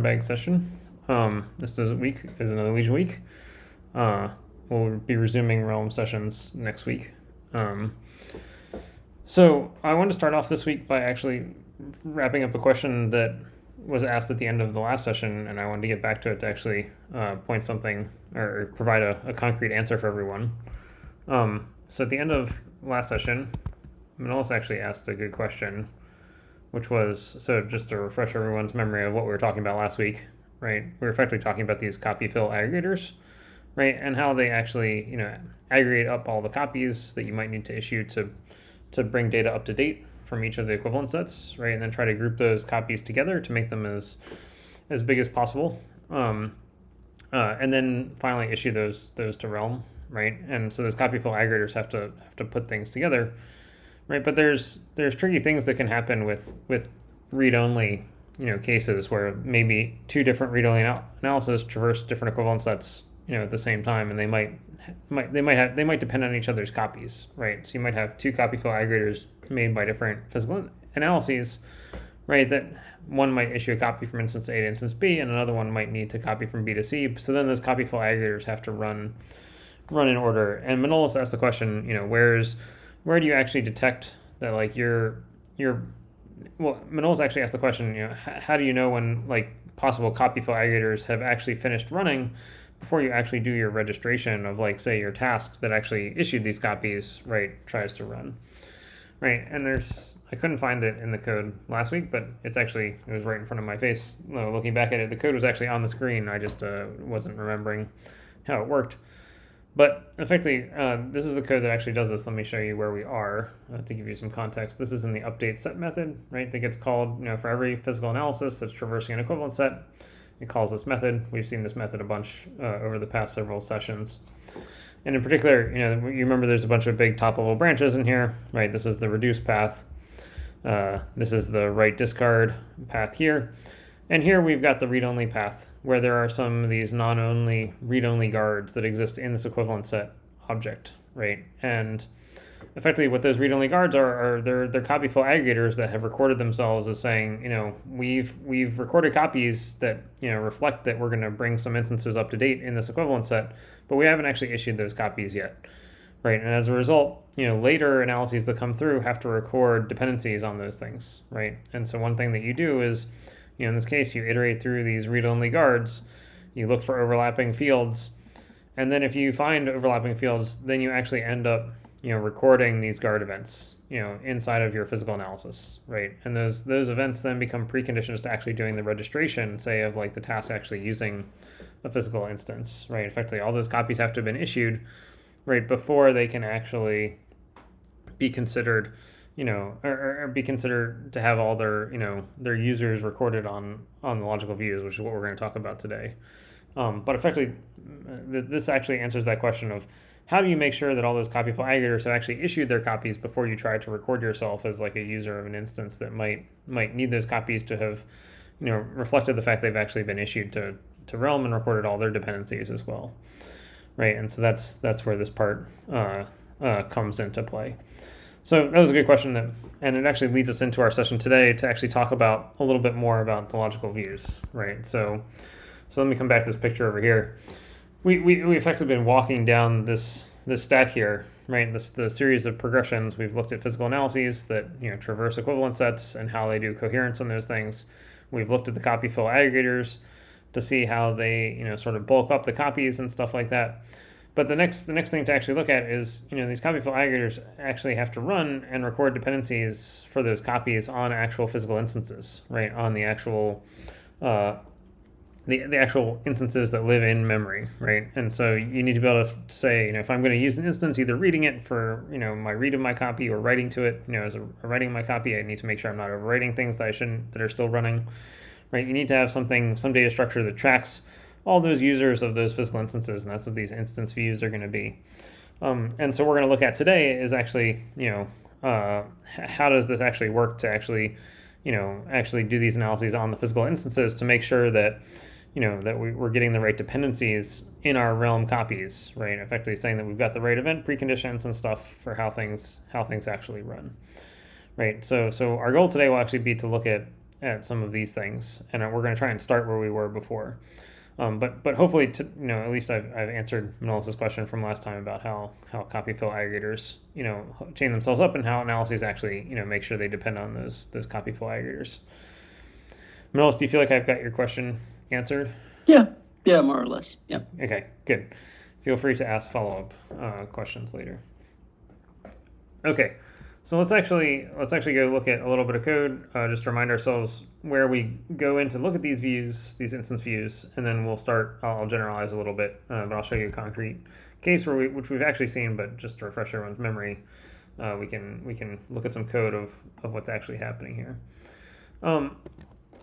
Bag session. This week is another Legion week. We'll be resuming Realm sessions next week. So I want to start off this week by actually wrapping up a question that was asked at the end of the last session, and I wanted to get back to it to actually point something or provide a concrete answer for everyone. So at the end of last session, Manolis actually asked a good question, which was, so just to refresh everyone's memory of what we were talking about last week, right? We were effectively talking about these copy fill aggregators, right? And how they actually, aggregate up all the copies that you might need to issue to bring data up to date from each of the equivalent sets, right? And then try to group those copies together to make them as big as possible. And then finally issue those to Realm, right? And so those copy fill aggregators have to put things together, right? But there's tricky things that can happen with read-only cases where maybe two different read-only analyses traverse different equivalent sets at the same time, and they might depend on each other's copies, right? So you might have two copy fill aggregators made by different physical analyses, right? That one might issue a copy from instance A to instance B, and another one might need to copy from B to C. So then those copy fill aggregators have to run in order. And Manolis asked the question, where do you actually detect that Manolis actually asked the question, how do you know when possible copy fill aggregators have actually finished running before you actually do your registration of say your task that actually issued these copies, right, tries to run, right? And I couldn't find it in the code last week, but it was right in front of my face. Looking back at it, the code was actually on the screen. I just wasn't remembering how it worked. But effectively, this is the code that actually does this. Let me show you where we are to give you some context. This is in the update set method, right? That gets called, for every physical analysis that's traversing an equivalent set. It calls this method. We've seen this method a bunch over the past several sessions. And in particular, you remember there's a bunch of big top-level branches in here, right? This is the reduce path. This is the write discard path here. And here we've got the read-only path, where there are some of these non-only read-only guards that exist in this equivalent set object, right? And effectively what those read-only guards are they're copy fill aggregators that have recorded themselves as saying, we've recorded copies that, reflect that we're going to bring some instances up to date in this equivalent set, but we haven't actually issued those copies yet, right? And as a result, later analyses that come through have to record dependencies on those things, right? And so one thing that you do is, in this case, you iterate through these read-only guards, you look for overlapping fields, and then if you find overlapping fields, then you actually end up, recording these guard events, inside of your physical analysis, right? And those events then become preconditions to actually doing the registration, say, of the task actually using a physical instance, right? Effectively, all those copies have to have been issued, right, before they can actually be considered, or be considered to have all their, their users recorded on the logical views, which is what we're going to talk about today. But effectively, this actually answers that question of how do you make sure that all those copy fill aggregators have actually issued their copies before you try to record yourself as a user of an instance that might need those copies to have, reflected the fact they've actually been issued to Realm and recorded all their dependencies as well, right? And so that's where this part comes into play. So that was a good question, and it actually leads us into our session today to actually talk about a little bit more about the logical views, right? So let me come back to this picture over here. We effectively been walking down this stack here, right? The series of progressions. We've looked at physical analyses that traverse equivalent sets and how they do coherence on those things. We've looked at the copy fill aggregators to see how they sort of bulk up the copies and stuff like that. But the next thing to actually look at is, these copy fill aggregators actually have to run and record dependencies for those copies on actual physical instances, right? On the actual the actual instances that live in memory, right? And so you need to be able to say, if I'm going to use an instance, either reading it for, my read of my copy or writing to it, as a writing my copy, I need to make sure I'm not overwriting things that are still running, right? You need to have some data structure that tracks all those users of those physical instances, and that's what these instance views are going to be. And so we're going to look at today is actually, how does this actually work to actually do these analyses on the physical instances to make sure that, that we're getting the right dependencies in our Realm copies, right? Effectively saying that we've got the right event preconditions and stuff for how things actually run, right? So our goal today will actually be to look at at some of these things, and we're going to try and start where we were before. But hopefully, at least I've answered Melissa's question from last time about how copy fill aggregators, chain themselves up, and how analyses actually, make sure they depend on those copy fill aggregators. Melissa, do you feel like I've got your question answered? Yeah, more or less. Yeah. Okay, good. Feel free to ask follow-up questions later. Okay, so let's actually go look at a little bit of code, just to remind ourselves where we go in to look at these views, these instance views, and then we'll start. I'll generalize a little bit, but I'll show you a concrete case which we've actually seen, but just to refresh everyone's memory, we can look at some code of what's actually happening here.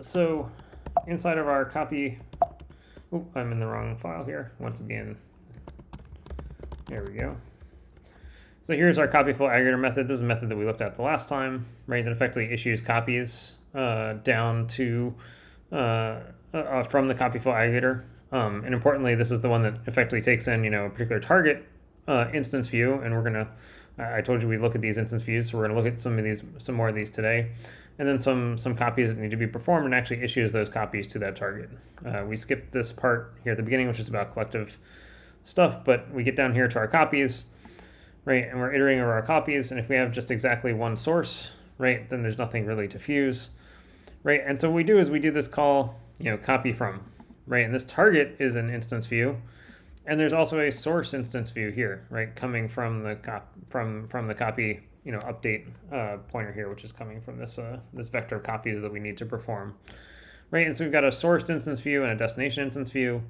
So inside of our copy, I'm in the wrong file here. Once again, there we go. So here's our copy fill aggregator method. This is a method that we looked at the last time, right? That effectively issues copies down to from the copy fill aggregator. And importantly, this is the one that effectively takes in, a particular target instance view. And we're gonna, I told you we look at these instance views, so we're gonna look at some more of these today. And then some copies that need to be performed, and actually issues those copies to that target. We skipped this part here at the beginning, which is about collective stuff, but we get down here to our copies, right? And we're iterating over our copies, and if we have just exactly one source, right, then there's nothing really to fuse, right? And so what we do is we do this call, copy from, right? And this target is an instance view, and there's also a source instance view here, right, coming from the from the copy, update pointer here, which is coming from this this vector of copies that we need to perform, right? And so we've got a source instance view and a destination instance view.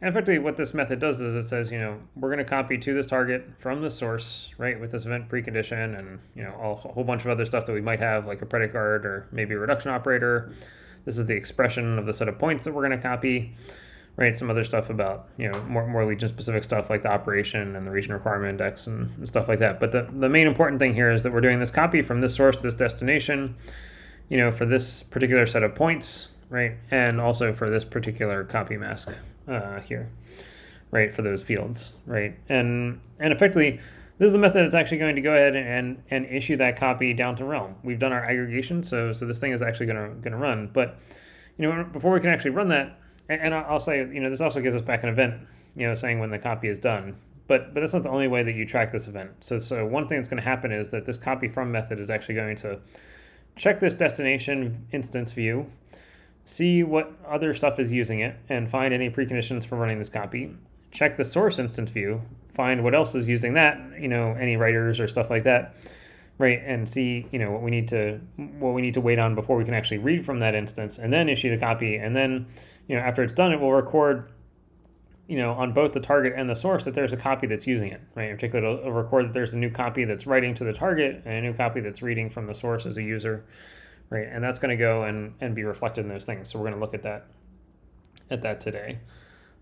And effectively what this method does is it says, we're going to copy to this target from the source, right, with this event precondition and, a whole bunch of other stuff that we might have, like a predicate guard or maybe a reduction operator. This is the expression of the set of points that we're going to copy, right? Some other stuff about, more legion specific stuff like the operation and the region requirement index and stuff like that. But the main important thing here is that we're doing this copy from this source to this destination, for this particular set of points, right? And also for this particular copy mask here, right, for those fields, right? And effectively, this is the method that's actually going to go ahead and issue that copy down to realm. We've done our aggregation, so this thing is actually going to run. But before we can actually run that, and I'll say, this also gives us back an event, saying when the copy is done. But that's not the only way that you track this event. So one thing that's going to happen is that this copy from method is actually going to check this destination instance view, see what other stuff is using it, and find any preconditions for running this copy. Check the source instance view, find what else is using that, any writers or stuff like that, right? And see, what we need to wait on before we can actually read from that instance, and then issue the copy. And then, after it's done, it will record, on both the target and the source that there's a copy that's using it, right? In particular, it'll record that there's a new copy that's writing to the target and a new copy that's reading from the source as a user. Right, and that's going to go and be reflected in those things. So we're going to look at that today.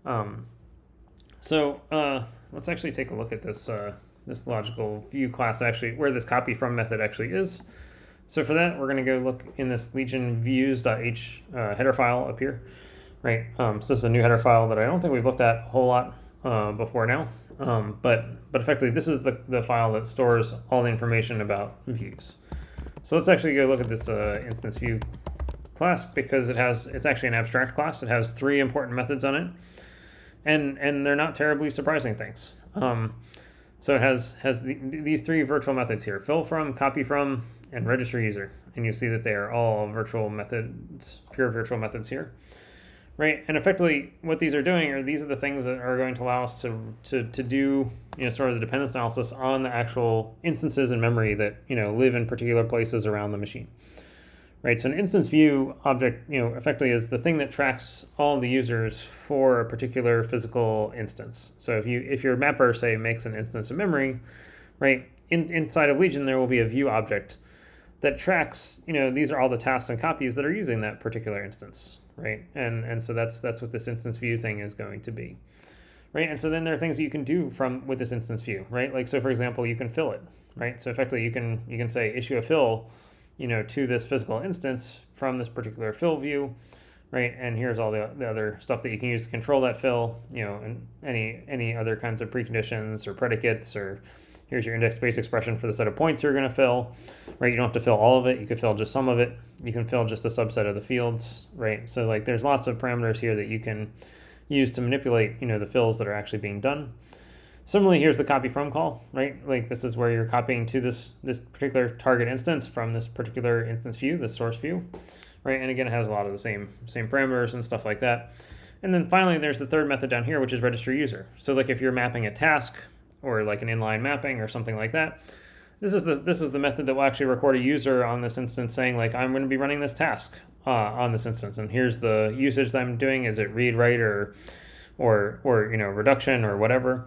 Let's actually take a look at this this logical view class, actually where this copy from method actually is. So for that, we're going to go look in this legion views.h header file up here. Right, so this is a new header file that I don't think we've looked at a whole lot before now. But effectively, this is the file that stores all the information about views. So let's actually go look at this instance view class, because it's actually an abstract class. It has 3 important methods on it, and they're not terribly surprising things. So it has these 3 virtual methods here: fill from, copy from, and register user. And you see that they are all virtual methods, pure virtual methods here. Right, and effectively what these are doing are these are the things that are going to allow us to do sort of the dependence analysis on the actual instances in memory that live in particular places around the machine. Right, so an instance view object effectively is the thing that tracks all the users for a particular physical instance. So if your mapper, say, makes an instance of memory, right, inside of Legion there will be a view object that tracks these are all the tasks and copies that are using that particular instance. Right, and so that's what this instance view thing is going to be, right? And so then there are things that you can do with this instance view, right? Like, so for example, you can fill it, right? So effectively, you can say issue a fill, to this physical instance from this particular fill view, right? And here's all the other stuff that you can use to control that fill, and any other kinds of preconditions or predicates or Here's your index space expression for the set of points you're going to fill, right? You don't have to fill all of it. You could fill just some of it. You can fill just a subset of the fields, right? So like there's lots of parameters here that you can use to manipulate, the fills that are actually being done. Similarly, here's the copy from call, right? Like this is where you're copying to this particular target instance from this particular instance view, the source view, right? And again, it has a lot of the same parameters and stuff like that. And then finally, there's the third method down here, which is register user. So like if you're mapping a task or like an inline mapping or something like that, this is the method that will actually record a user on this instance saying like, I'm going to be running this task on this instance. And here's the usage that I'm doing. Is it read, write, or reduction or whatever,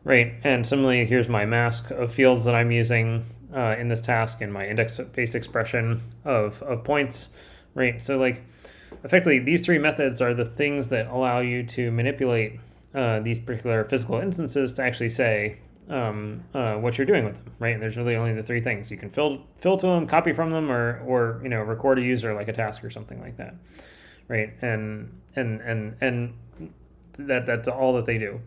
right? And similarly, here's my mask of fields that I'm using in this task and my index space expression of points, right? So like effectively, these three methods are the things that allow you to manipulate these particular physical instances to actually say what you're doing with them, right? And there's really only the three things. You can fill to them, copy from them, or record a user like a task or something like that, right? And that's all that they do.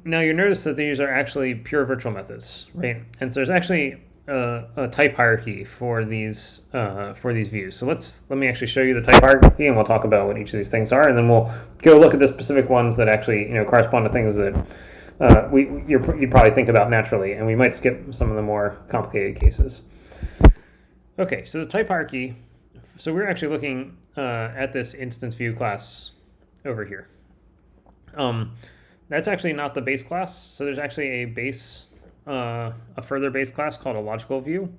Now you notice that these are actually pure virtual methods, right? And so there's actually a type hierarchy for these views. So let me actually show you the type hierarchy, and we'll talk about what each of these things are, and then we'll go look at the specific ones that actually correspond to things that you'd probably think about naturally, and we might skip some of the more complicated cases. Okay, so the type hierarchy. So we're actually looking at this instance view class over here. That's actually not the base class. So there's actually a further base class called a logical view.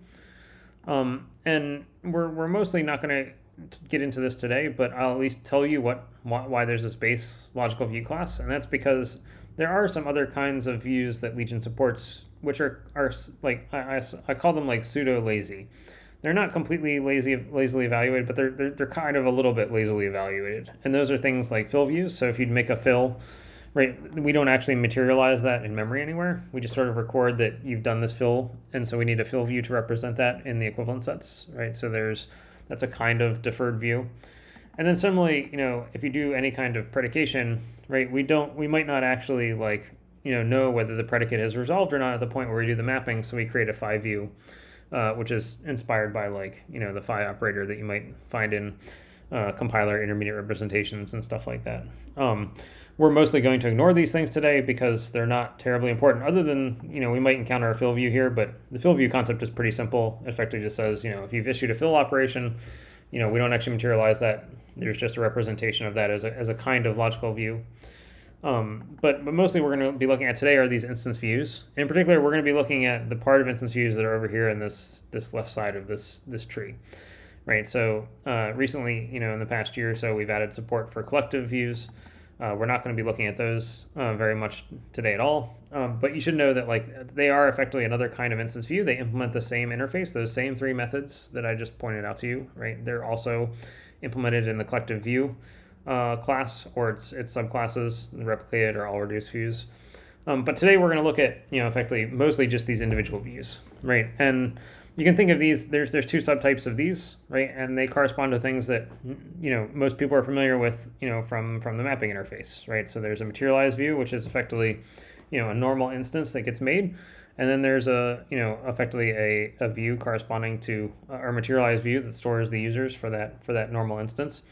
And we're mostly not going to get into this today, but I'll at least tell you why there's this base logical view class, and that's because there are some other kinds of views that Legion supports, which are like I call them like pseudo lazy. They're not completely lazily evaluated, but they're kind of a little bit lazily evaluated, and those are things like fill views. So if you'd make a fill, right, we don't actually materialize that in memory anywhere. We just sort of record that you've done this fill, and so we need a fill view to represent that in the equivalent sets, right? So that's a kind of deferred view. And then similarly, if you do any kind of predication, right, we might not actually know whether the predicate is resolved or not at the point where we do the mapping, so we create a phi view, which is inspired by the phi operator that you might find in compiler intermediate representations and stuff like that. We're mostly going to ignore these things today because they're not terribly important, other than, we might encounter a fill view here, but the fill view concept is pretty simple. It effectively just says, if you've issued a fill operation, we don't actually materialize that. There's just a representation of that as a kind of logical view. But mostly what we're going to be looking at today are these instance views. In particular, we're going to be looking at the part of instance views that are over here in this left side of this tree. Right, so recently, in the past year or so, we've added support for collective views. We're not going to be looking at those very much today at all, but you should know that they are effectively another kind of instance view. They implement the same interface, those same three methods that I just pointed out to you. Right, they're also implemented in the collective view class or its subclasses, the replicated or all reduced views. But today we're going to look at effectively mostly just these individual views, right? And you can think of these, there's two subtypes of these, right? And they correspond to things that, most people are familiar with, from the mapping interface, right? So there's a materialized view, which is effectively, a normal instance that gets made. And then there's effectively a view corresponding to our materialized view that stores the users for that normal instance.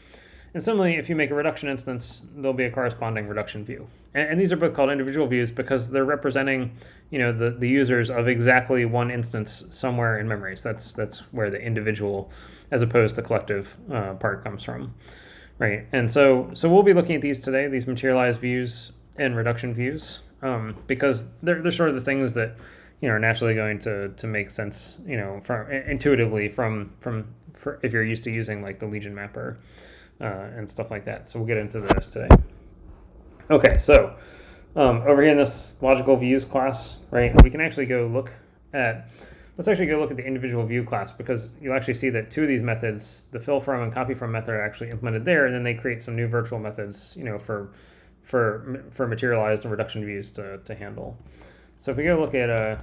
And similarly, if you make a reduction instance, there'll be a corresponding reduction view. And these are both called individual views because they're representing, the users of exactly one instance somewhere in memory. So that's where the individual, as opposed to collective, part comes from, right? And so we'll be looking at these today, these materialized views and reduction views, because they're sort of the things that are naturally going to make sense, intuitively from if you're used to using the Legion mapper. And stuff like that. So we'll get into this today. Okay, so over here in this logical views class, right, we can actually let's actually go look at the individual view class, because you'll actually see that two of these methods, the fill from and copy from method, are actually implemented there, and then they create some new virtual methods, for materialized and reduction views to handle. So if we go look at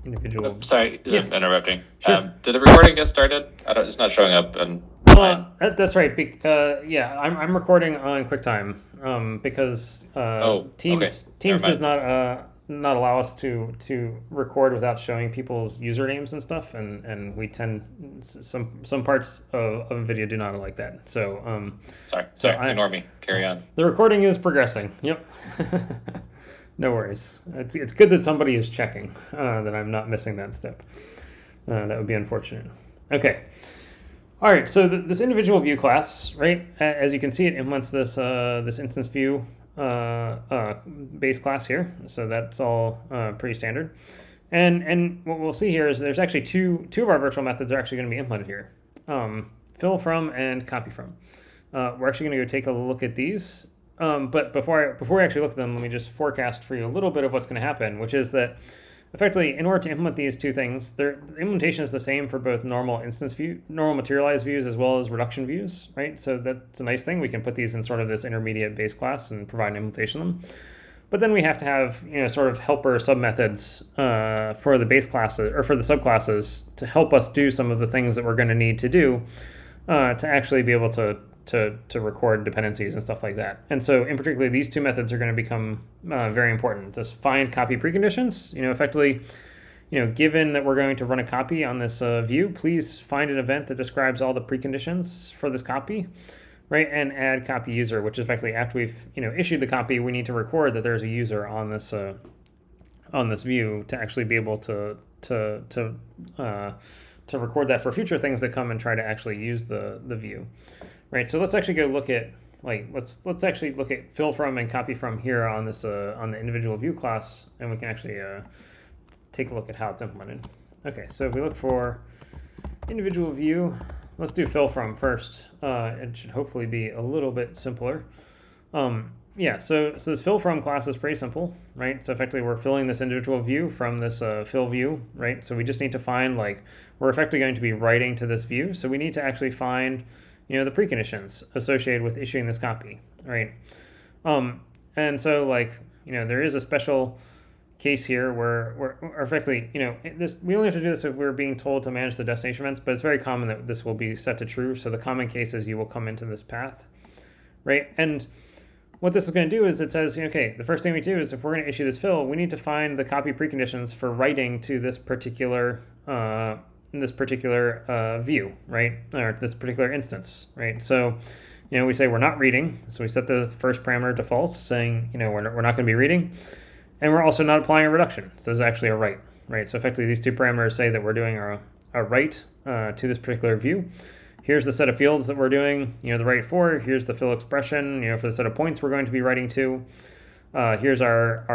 individual. Sorry, Yeah. I'm interrupting. Sure. Did the recording get started? It's not showing up. And that's right. I'm recording on QuickTime because Teams okay. does not not allow us to record without showing people's usernames and stuff, and we tend some parts of NVIDIA do not like that. So Sorry, ignore me. Carry on. the recording is progressing. Yep. No worries. It's good that somebody is checking that I'm not missing that step. That would be unfortunate. Okay. All right. So this individual view class, right? As you can see, it implements this this instance view base class here. So that's all pretty standard. And what we'll see here is there's actually two of our virtual methods are actually going to be implemented here. Fill from and copy from. We're actually going to go take a look at these. But before we actually look at them, let me just forecast for you a little bit of what's going to happen, which is that effectively, in order to implement these two things, the implementation is the same for both normal materialized views as well as reduction views, right? So that's a nice thing. We can put these in sort of this intermediate base class and provide an implementation of them. But then we have to have sort of helper submethods for the base classes or for the subclasses to help us do some of the things that we're going to need to do to actually be able to record dependencies and stuff like that. And so in particular, these two methods are going to become very important. This find copy preconditions, effectively, given that we're going to run a copy on this view, please find an event that describes all the preconditions for this copy, right? And add copy user, which is effectively after we've, issued the copy, we need to record that there's a user on this view to actually be able to record that for future things that come and try to actually use the view. Right, so let's actually go look at let's actually look at fill from and copy from here on this on the individual view class, and we can actually take a look at how it's implemented. Okay, so if we look for individual view, let's do fill from first. It should hopefully be a little bit simpler. Yeah, so this fill from class is pretty simple, right? So effectively we're filling this individual view from this fill view, right? So we just need to find we're effectively going to be writing to this view, so we need to actually find the preconditions associated with issuing this copy, right? And so there is a special case here where effectively, we only have to do this if we're being told to manage the destination events, but it's very common that this will be set to true. So the common case is you will come into this path, right? And what this is going to do is it says, okay, the first thing we do is if we're going to issue this fill, we need to find the copy preconditions for writing to this particular view, right? Or this particular instance, right? So, we say we're not reading. So we set the first parameter to false, saying, we're not going to be reading. And we're also not applying a reduction. So this is actually a write, right? So effectively these two parameters say that we're doing a write to this particular view. Here's the set of fields that we're doing, the write for. Here's the fill expression, for the set of points we're going to be writing to. Here's our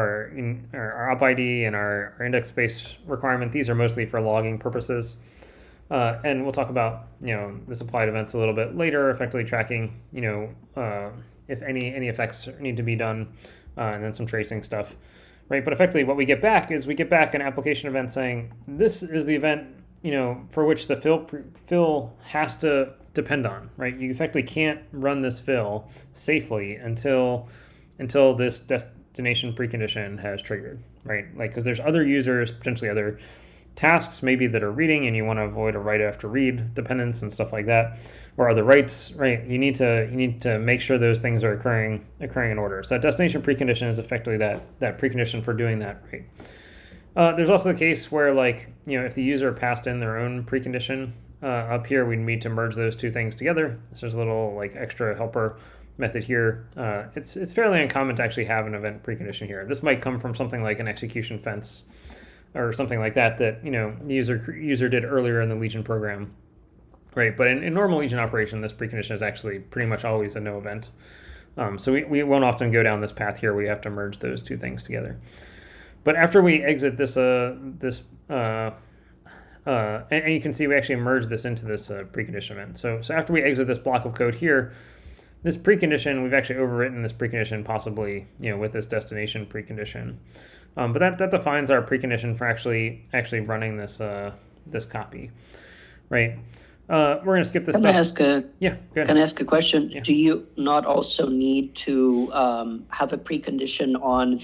op ID and our index space requirement. These are mostly for logging purposes. And we'll talk about, this applied events a little bit later, effectively tracking, if any effects need to be done, and then some tracing stuff, right? But effectively what we get back is an application event saying, this is the event, for which the fill has to depend on, right? You effectively can't run this fill safely until this destination precondition has triggered, right? Because there's other users, potentially other tasks maybe that are reading, and you want to avoid a write after read dependence and stuff like that, or other writes, right? You need to make sure those things are occurring in order. So that destination precondition is effectively that precondition for doing that, right? There's also the case where if the user passed in their own precondition up here, we need to merge those two things together. So there's a little extra helper method here. It's fairly uncommon to actually have an event precondition here. This might come from something like an execution fence or something like that the user did earlier in the Legion program, right? But in normal Legion operation, this precondition is actually pretty much always a no event. So we won't often go down this path here. We have to merge those two things together. But after we exit this, and you can see we actually merge this into this precondition event. So after we exit this block of code here, this precondition, we've actually overwritten this precondition possibly, with this destination precondition. But that defines our precondition for actually running this copy, right? We're going to skip this stuff. Go ahead. Can I ask a question? Yeah. Do you not also need to have a precondition on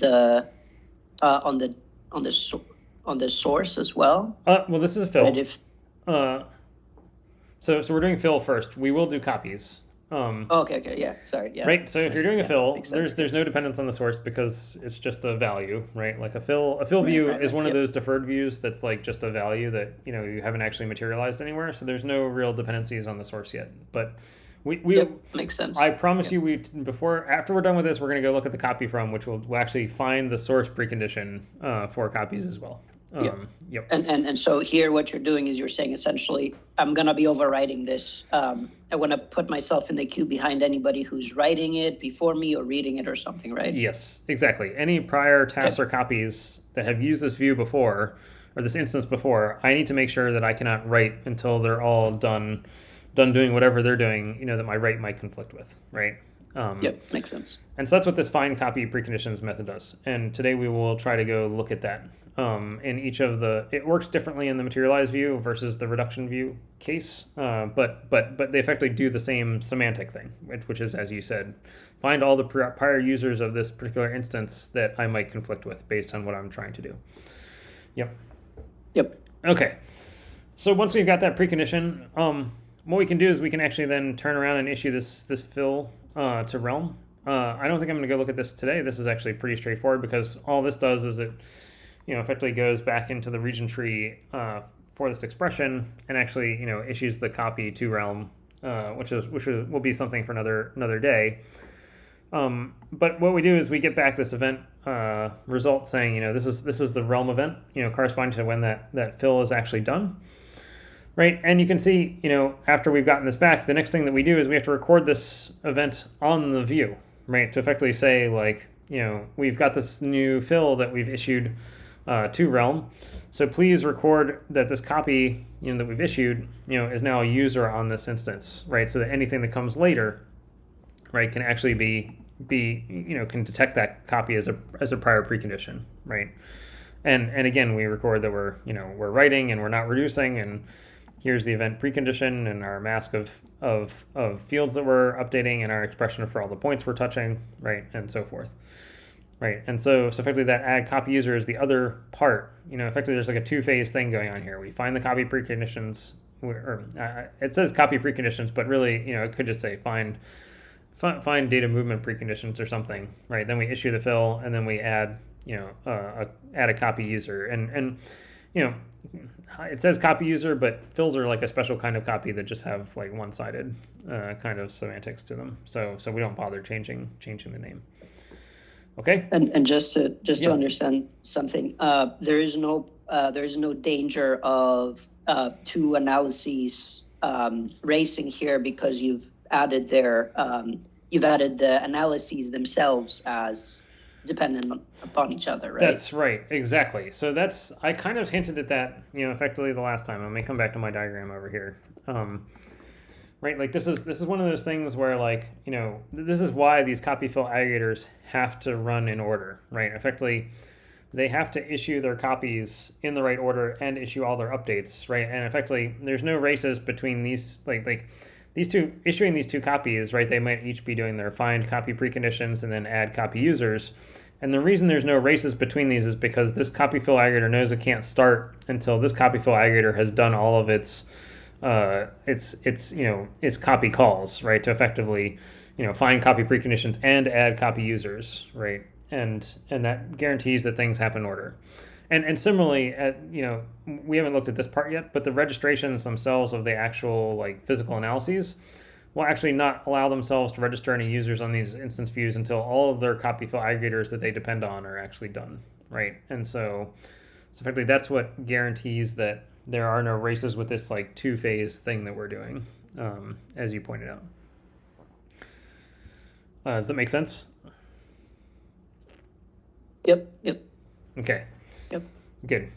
the source as well? Well, this is a fill. Right, So we're doing fill first. We will do copies. Okay, yeah, sorry, yeah. Right. So if you're doing a fill, makes sense. there's no dependence on the source because it's just a value, right? Like a fill view Right, is one of yep. those deferred views that's like just a value that you haven't actually materialized anywhere. So there's no real dependencies on the source yet. But we Yep, makes sense. I promise you, after we're done with this, we're going to go look at the copy from, which we'll actually find the source precondition for copies as well. Yep. And so here what you're doing is you're saying essentially, I'm going to be overwriting this. I want to put myself in the queue behind anybody who's writing it before me or reading it or something, right? Yes, exactly. Any prior tasks or copies that have used this view before, or this instance before, I need to make sure that I cannot write until they're all done doing whatever they're doing, that my write might conflict with, right? Yep, makes sense. And so that's what this find copy preconditions method does. And today we will try to go look at that. In each of it works differently in the materialized view versus the reduction view case, but they effectively do the same semantic thing, which is, as you said, find all the prior users of this particular instance that I might conflict with based on what I'm trying to do. Yep. Okay. So once we've got that precondition, what we can do is we can actually then turn around and issue this fill to realm. I don't think I'm going to go look at this today. This is actually pretty straightforward because all this does is it effectively goes back into the region tree for this expression and actually issues the copy to realm, which will be something for another day. But what we do is we get back this event result saying this is the realm event corresponding to when that fill is actually done. Right, and you can see after we've gotten this back, the next thing that we do is we have to record this event on the view, right, to effectively say like we've got this new fill that we've issued to realm, so please record that this copy that we've issued is now a user on this instance, right, so that anything that comes later, right, can actually be can detect that copy as a prior precondition, right, and again we record that we're writing and we're not reducing, and here's the event precondition and our mask of fields that we're updating and our expression for all the points we're touching, right, and so forth. Right, and so effectively that add copy user is the other part. Effectively there's like a two-phase thing going on here. We find the copy preconditions, it says copy preconditions, but really, it could just say find data movement preconditions or something, right? Then we issue the fill, and then we add, add a copy user, and it says copy user, but fills are like a special kind of copy that just have like one-sided kind of semantics to them. So we don't bother changing the name. Okay. And just to understand something, there is no danger of two analyses racing here because you've added the analyses themselves as dependent upon each other, right? That's right, exactly. So I kind of hinted at that, effectively the last time. I may come back to my diagram over here. Right, like this is one of those things where like, this is why these copy fill aggregators have to run in order, right? Effectively, they have to issue their copies in the right order and issue all their updates, right? And effectively, there's no races between these, like these two, issuing these two copies, right? They might each be doing their find copy preconditions and then add copy users. And the reason there's no races between these is because this copy fill aggregator knows it can't start until this copy fill aggregator has done all of its copy calls, right, to effectively find copy preconditions and add copy users, right, and that guarantees that things happen in order. And similarly, we haven't looked at this part yet, but the registrations themselves of the actual like physical analyses will actually not allow themselves to register any users on these instance views until all of their copy fill aggregators that they depend on are actually done, right? And so effectively that's what guarantees that there are no races with this like two-phase thing that we're doing, as you pointed out. Does that make sense? Yep. Okay. Yep. Good.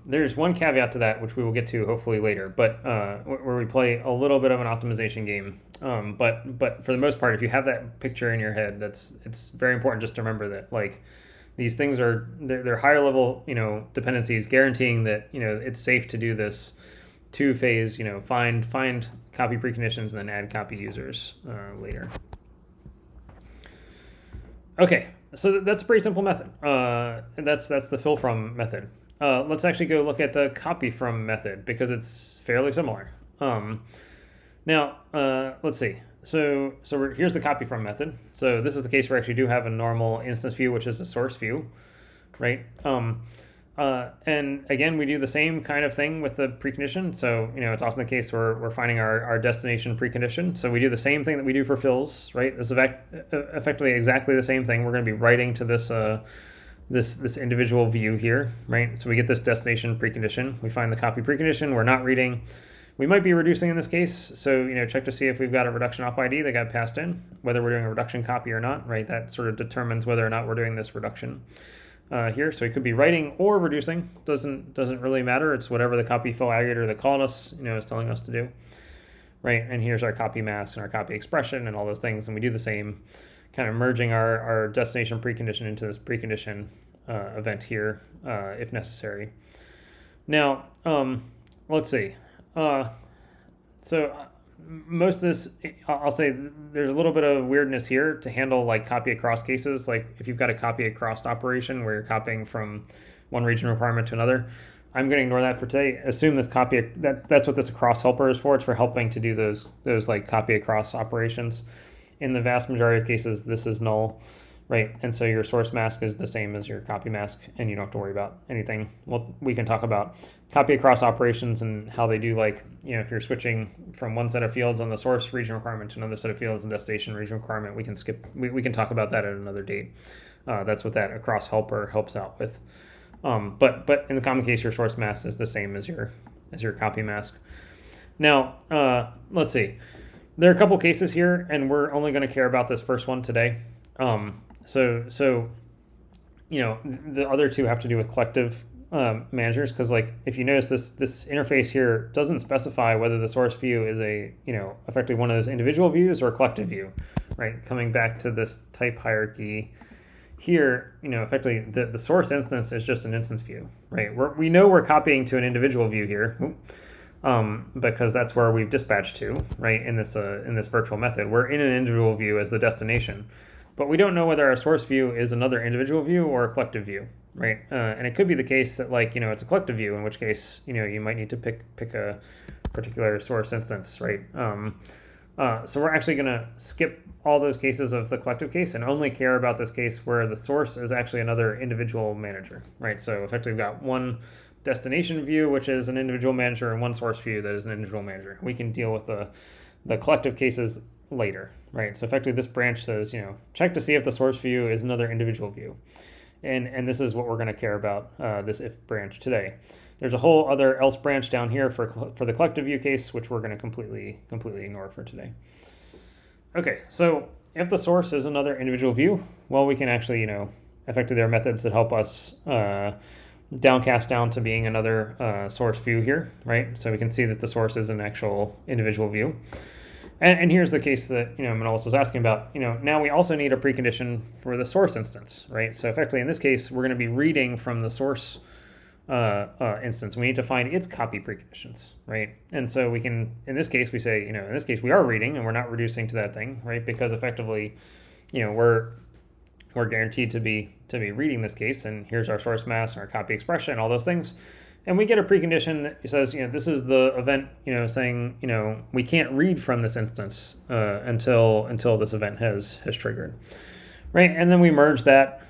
There's one caveat to that, which we will get to hopefully later, but where we play a little bit of an optimization game. But for the most part, if you have that picture in your head, it's very important just to remember that like these things they're higher level dependencies, guaranteeing that it's safe to do this two-phase find copy preconditions and then add copy users later. Okay, so that's a pretty simple method. That's the fill from method. Let's actually go look at the copy from method because it's fairly similar. Now, let's see. So here's the copy from method. So this is the case where we actually do have a normal instance view, which is the source view, right? And again, we do the same kind of thing with the precondition. So, it's often the case where we're finding our destination precondition. So we do the same thing that we do for fills, right? This is effectively exactly the same thing. We're going to be writing to this this individual view here, right? So we get this destination precondition. We find the copy precondition. We're not reading. We might be reducing in this case. So, check to see if we've got a reduction op ID that got passed in, whether we're doing a reduction copy or not, right? That sort of determines whether or not we're doing this reduction here. So it could be writing or reducing. Doesn't really matter. It's whatever the copy fill aggregator that called us, is telling us to do, right? And here's our copy mask and our copy expression and all those things. And we do the same, kind of merging our destination precondition into this precondition event here, if necessary. Now, let's see. Most of this, I'll say there's a little bit of weirdness here to handle like copy across cases. Like if you've got a copy across operation where you're copying from one region requirement to another, I'm going to ignore that for today. Assume this copy, that's what this across helper is for. It's for helping to do those like copy across operations. In the vast majority of cases, this is null, right? And so your source mask is the same as your copy mask, and you don't have to worry about anything. Well, we can talk about copy across operations and how they do, like, if you're switching from one set of fields on the source region requirement to another set of fields in destination region requirement. We can skip. We can talk about that at another date. That's what that across helper helps out with. But in the common case, your source mask is the same as your copy mask. Now, let's see. There are a couple cases here, and we're only going to care about this first one today. So the other two have to do with collective managers, because like if you notice this interface here doesn't specify whether the source view is effectively one of those individual views or a collective view, right? Coming back to this type hierarchy here, effectively the source instance is just an instance view, right? We know we're copying to an individual view here. Because that's where we've dispatched to, right? In this virtual method, we're in an individual view as the destination, but we don't know whether our source view is another individual view or a collective view, right? And it could be the case that it's a collective view, in which case you might need to pick a particular source instance, right? So we're actually going to skip all those cases of the collective case and only care about this case where the source is actually another individual manager, right? So effectively we've got one destination view, which is an individual manager, and one source view that is an individual manager. We can deal with the collective cases later, right? So effectively this branch says, check to see if the source view is another individual view. And this is what we're going to care about, this if branch today. There's a whole other else branch down here for the collective view case, which we're going to completely ignore for today. Okay, so if the source is another individual view, well, we can actually, effectively there are methods that help us downcast down to being another source view here, right? So we can see that the source is an actual individual view. And here's the case that Manolis was asking about. Now we also need a precondition for the source instance, right? So effectively in this case, we're going to be reading from the source instance. We need to find its copy preconditions, right? And so we can, in this case, we say, in this case we are reading and we're not reducing to that thing, right? Because effectively, we're guaranteed to be reading this case, and here's our source mask, our copy expression, all those things. And we get a precondition that says, this is the event, saying, we can't read from this instance until this event has triggered, right? And then we merge that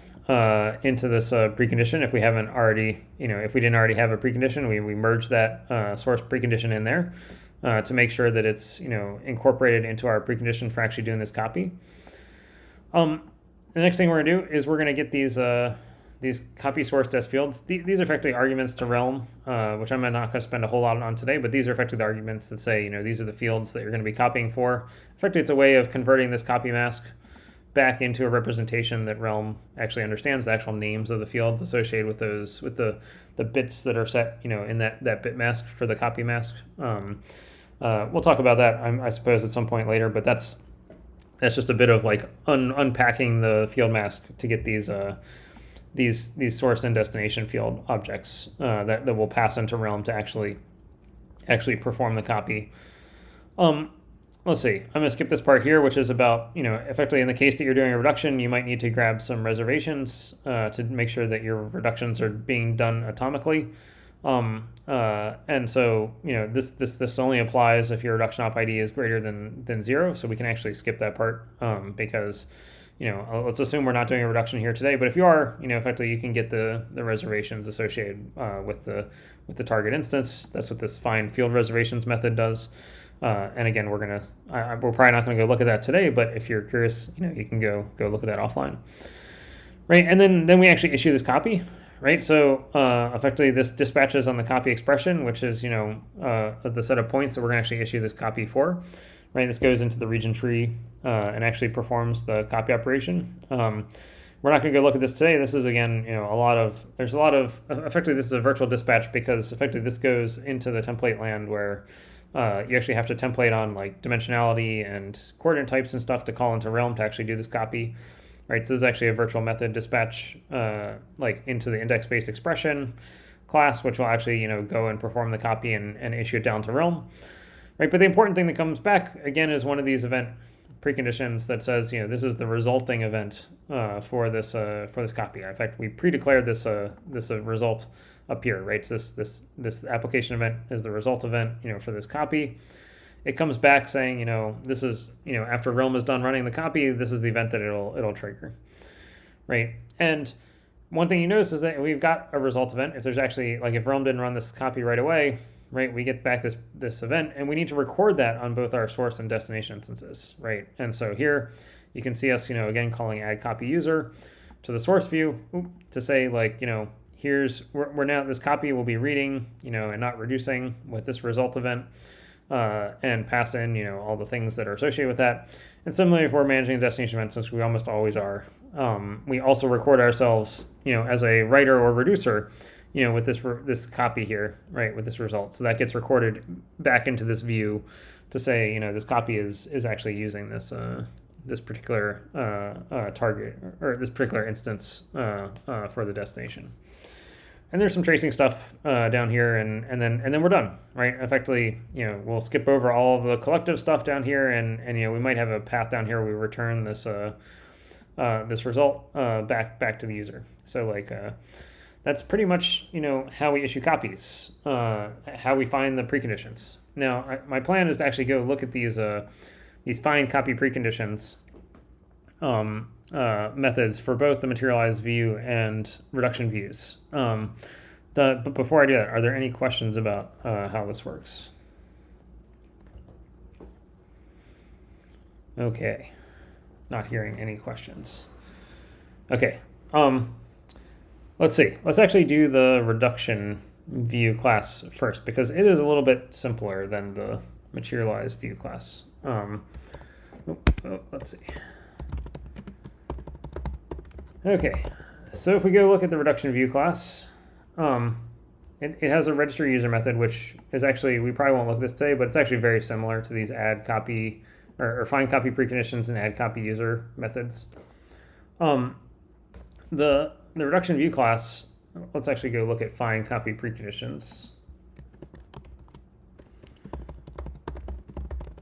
into this precondition. If we haven't already, if we didn't already have a precondition, we merge that source precondition in there to make sure that it's, incorporated into our precondition for actually doing this copy. The next thing we're going to do is we're going to get these copy source dest fields. These are effectively arguments to realm, which I'm not going to spend a whole lot on today, but these are effectively the arguments that say, these are the fields that you're going to be copying for. Effectively, it's a way of converting this copy mask back into a representation that realm actually understands the actual names of the fields associated with those, with the bits that are set, in that bit mask for the copy mask. We'll talk about that, I suppose, at some point later, but that's just a bit of like unpacking the field mask to get these source and destination field objects that will pass into realm to actually perform the copy. Let's see. I'm going to skip this part here, which is about, effectively in the case that you're doing a reduction, you might need to grab some reservations to make sure that your reductions are being done atomically. And so, this only applies if your reduction op ID is greater than 0. So we can actually skip that part because, let's assume we're not doing a reduction here today. But if you are, effectively you can get the reservations associated with the target instance. That's what this find field reservations method does. And again, we're probably not going to go look at that today. But if you're curious, you can go look at that offline. Right, and then we actually issue this copy. Right, so effectively this dispatches on the copy expression, which is the set of points that we're going to actually issue this copy for. Right, this goes into the region tree and actually performs the copy operation. We're not going to go look at this today. This is again, effectively this is a virtual dispatch because effectively this goes into the template land where you actually have to template on like dimensionality and coordinate types and stuff to call into Realm to actually do this copy. Right, so this is actually a virtual method dispatch into the index-based expression class, which will actually go and perform the copy and issue it down to Realm. Right, but the important thing that comes back again is one of these event preconditions that says this is the resulting event for this copy. In fact, we pre-declared this result up here. Right, so this application event is the result event for this copy. It comes back saying, this is, after Realm is done running the copy, this is the event that it'll trigger, right? And one thing you notice is that we've got a result event. If there's actually, like if Realm didn't run this copy right away, right, we get back this event, and we need to record that on both our source and destination instances, right? And so here you can see us, again, calling add copy user to the source view to say like, we're now, this copy will be reading, and not reducing with this result event. And pass in, all the things that are associated with that. And similarly, if we're managing destination events, since we almost always are, we also record ourselves, as a writer or reducer, with this copy here, right, with this result. So that gets recorded back into this view to say, this copy is actually using this particular target or this particular instance for the destination. And there's some tracing stuff down here, and then we're done, right? Effectively, we'll skip over all of the collective stuff down here, and we might have a path down here where we return this this result back to the user. So like that's pretty much how we issue copies, how we find the preconditions. Now my plan is to actually go look at these find copy preconditions. Methods for both the materialized view and reduction views. But before I do that, are there any questions about how this works? Okay, not hearing any questions. Okay, let's see. Let's actually do the reduction view class first because it is a little bit simpler than the materialized view class. Let's see. Okay, so if we go look at the reduction view class, it has a register user method, which is actually, we probably won't look at this today, but it's actually very similar to these add copy or find copy preconditions and add copy user methods. The reduction view class, let's actually go look at find copy preconditions.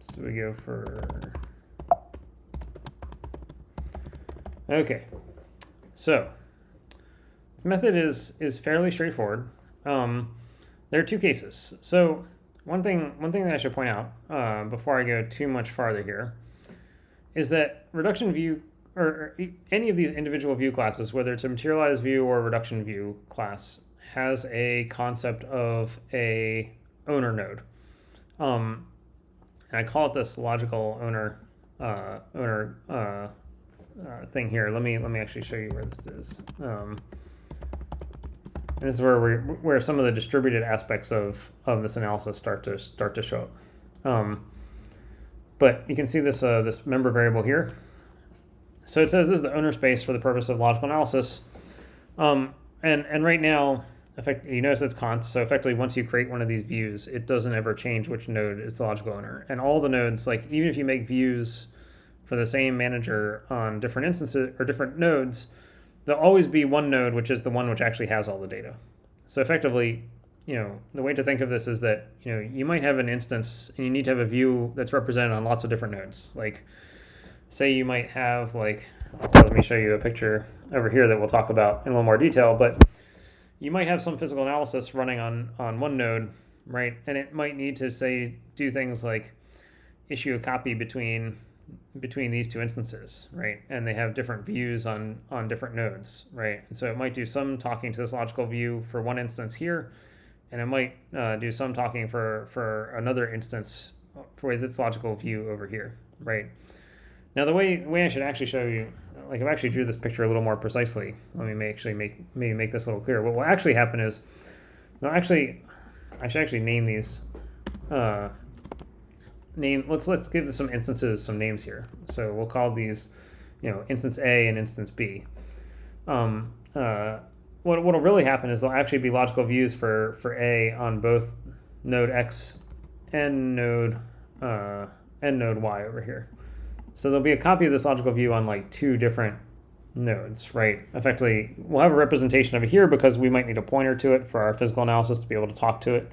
So we go for, okay. So, the method is fairly straightforward. There are two cases. So, one thing that I should point out before I go too much farther here is that reduction view or any of these individual view classes, whether it's a materialized view or a reduction view class, has a concept of a owner node, and I call it this logical owner thing here. Let me actually show you where this is. This is where some of the distributed aspects of this analysis start to show up. But you can see this this member variable here. So it says this is the owner space for the purpose of logical analysis. And right now, you notice it's const. So effectively, once you create one of these views, it doesn't ever change which node is the logical owner. And all the nodes, like even if you make views for the same manager on different instances or different nodes, there'll always be one node which is the one which actually has all the data. So effectively, the way to think of this is that you might have an instance and you need to have a view that's represented on lots of different nodes. Like, say you might have let me show you a picture over here that we'll talk about in a little more detail. But you might have some physical analysis running on one node, right? And it might need to say do things like issue a copy between these two instances, right? And they have different views on different nodes, right? And so it might do some talking to this logical view for one instance here, and it might do some talking for another instance for this logical view over here, right? Now the way I should actually show you, like I've actually drew this picture a little more precisely. Let me maybe make this a little clearer. What will actually happen is, no, actually, I should actually name these. Let's give some instances some names here. So we'll call these, instance A and instance B. What'll really happen is there'll actually be logical views for A on both node X and node Y over here. So there'll be a copy of this logical view on like two different nodes, right? Effectively, we'll have a representation of it here because we might need a pointer to it for our physical analysis to be able to talk to it,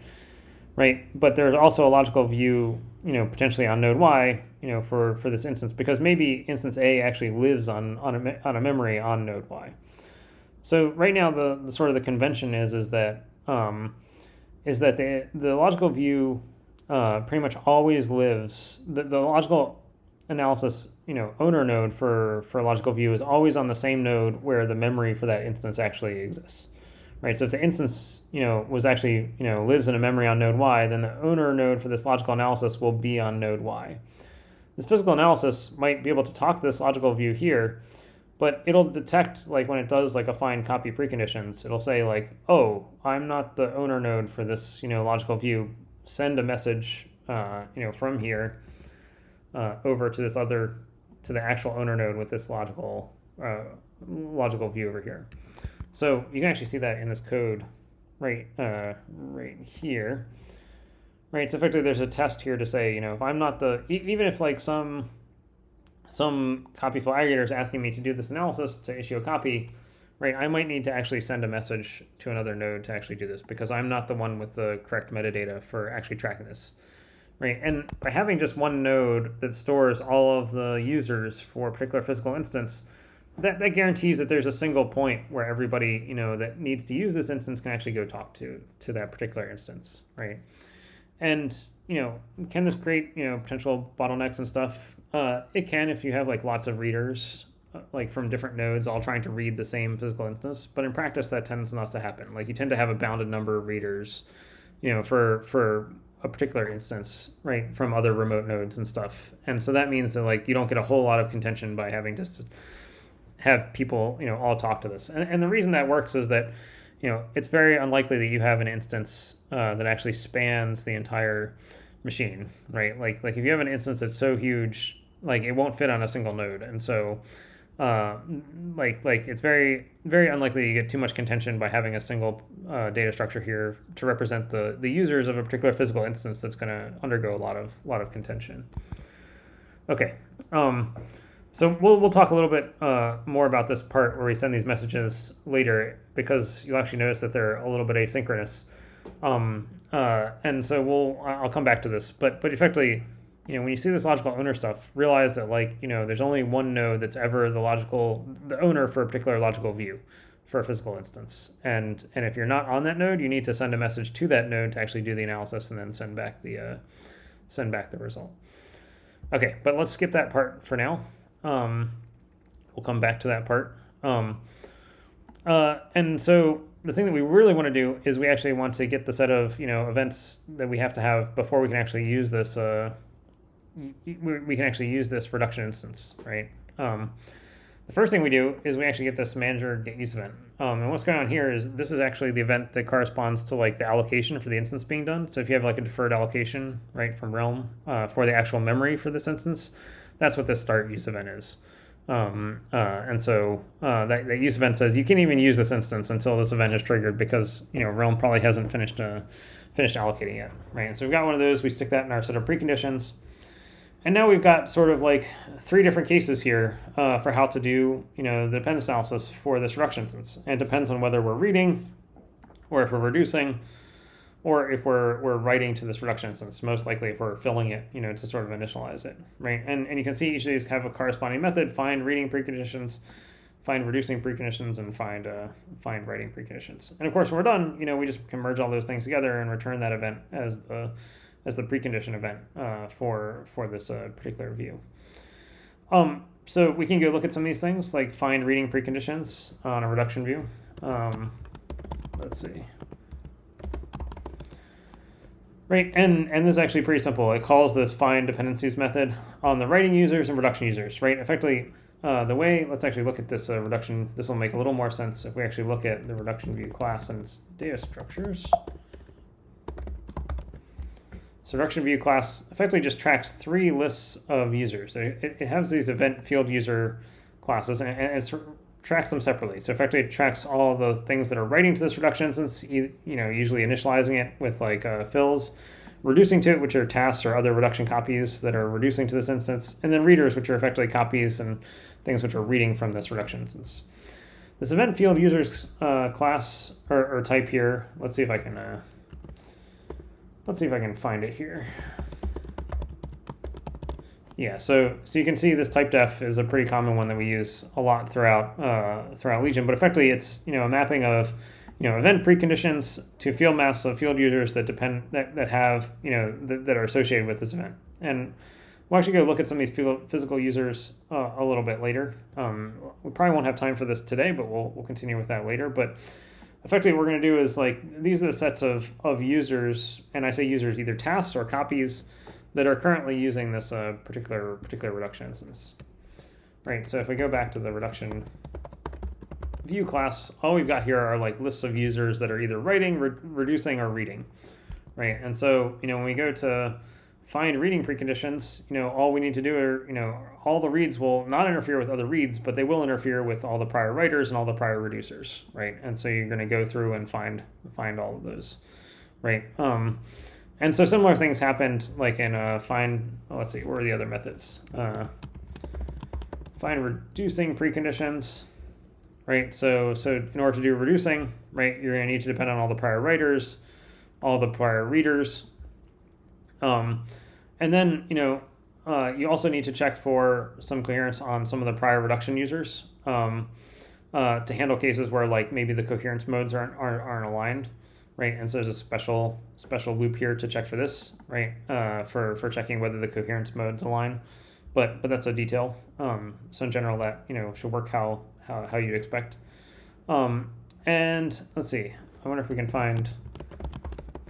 right? But there's also a logical view, potentially on node Y, for this instance, because maybe instance A actually lives on a memory on node Y. So right now, the sort of the convention is that the logical view pretty much always lives. The logical analysis, owner node for logical view is always on the same node where the memory for that instance actually exists, right? So if the instance, was actually, lives in a memory on node Y, then the owner node for this logical analysis will be on node Y. This physical analysis might be able to talk to this logical view here, but it'll detect, like when it does like a find copy preconditions, it'll say like, oh, I'm not the owner node for this, logical view. Send a message, from here over to this to the actual owner node with this logical view over here. So you can actually see that in this code right here. Right, so effectively there's a test here to say, if I'm not even if like some copy file aggregator is asking me to do this analysis to issue a copy, right, I might need to actually send a message to another node to actually do this because I'm not the one with the correct metadata for actually tracking this. Right, and by having just one node that stores all of the users for a particular physical instance, that guarantees that there's a single point where everybody, that needs to use this instance can actually go talk to that particular instance, right? And, can this create, potential bottlenecks and stuff? It can if you have like lots of readers, like from different nodes all trying to read the same physical instance. But in practice, that tends not to happen. Like you tend to have a bounded number of readers, for a particular instance, right, from other remote nodes and stuff. And so that means that like you don't get a whole lot of contention by having to have people, all talk to this. And the reason that works is that, it's very unlikely that you have an instance that actually spans the entire machine, right? Like if you have an instance that's so huge, like it won't fit on a single node. And so like it's very, very unlikely you get too much contention by having a single data structure here to represent the users of a particular physical instance that's going to undergo a lot of contention. Okay, so we'll talk a little bit more about this part where we send these messages later because you'll actually notice that they're a little bit asynchronous, and so I'll come back to this, but effectively, when you see this logical owner stuff, realize that like, there's only one node that's ever the owner for a particular logical view for a physical instance. And if you're not on that node, you need to send a message to that node to actually do the analysis and then send back the result. Okay, but let's skip that part for now. We'll come back to that part. And so the thing that we really want to do is we actually want to get the set of, events that we have to have before we can actually use this, we can actually use this reduction instance, right? The first thing we do is we actually get this manager get use event. And what's going on here is this is actually the event that corresponds to like the allocation for the instance being done. So if you have like a deferred allocation, right, from Realm for the actual memory for this instance, that's what this start use event is. And so that use event says you can't even use this instance until this event is triggered because Realm probably hasn't finished allocating yet, right? And so we've got one of those. We stick that in our set of preconditions. And now we've got sort of like three different cases here for how to do, the dependence analysis for this reduction instance. And it depends on whether we're reading or if we're reducing or if we're writing to this reduction instance, most likely if we're filling it, to sort of initialize it, right? And you can see each of these have a corresponding method, find reading preconditions, find reducing preconditions, and find writing preconditions. And of course, when we're done, we just can merge all those things together and return that event as the precondition event for this particular view. So we can go look at some of these things, like find reading preconditions on a reduction view. Let's see. Right, and this is actually pretty simple. It calls this find dependencies method on the writing users and reduction users, right? Effectively, let's actually look at this reduction. This will make a little more sense if we actually look at the reduction view class and its data structures. So reduction view class effectively just tracks 3 lists of users. It has these event field user classes, and it tracks them separately. So effectively it tracks all the things that are writing to this reduction instance, usually initializing it with like fills, reducing to it, which are tasks or other reduction copies that are reducing to this instance, and then readers, which are effectively copies and things which are reading from this reduction instance. This event field users class or type here, let's see if I can find it here. Yeah, so you can see this type def is a pretty common one that we use a lot throughout Legion, but effectively it's a mapping of event preconditions to field masks of field users that have that are associated with this event. And we'll actually go look at some of these physical users a little bit later. We probably won't have time for this today, but we'll continue with that later. But effectively, what we're going to do is these are the sets of users, and I say users, either tasks or copies that are currently using this particular reduction instance. Right. So if we go back to the reduction view class, all we've got here are lists of users that are either writing, reducing, or reading. Right. And so when we go to find reading preconditions, all we need to do are all the reads will not interfere with other reads, but they will interfere with all the prior writers and all the prior reducers, right? And so you're going to go through and find all of those, right? And so similar things happened like in find. Let's see, where are the other methods? Find reducing preconditions, right? So in order to do reducing, right, you're going to need to depend on all the prior writers, all the prior readers. And then, you also need to check for some coherence on some of the prior reduction users to handle cases where maybe the coherence modes aren't aligned, right? And so there's a special loop here to check for this, right? For checking whether the coherence modes align, but that's a detail. So in general, that should work how you'd expect. And let's see. I wonder if we can find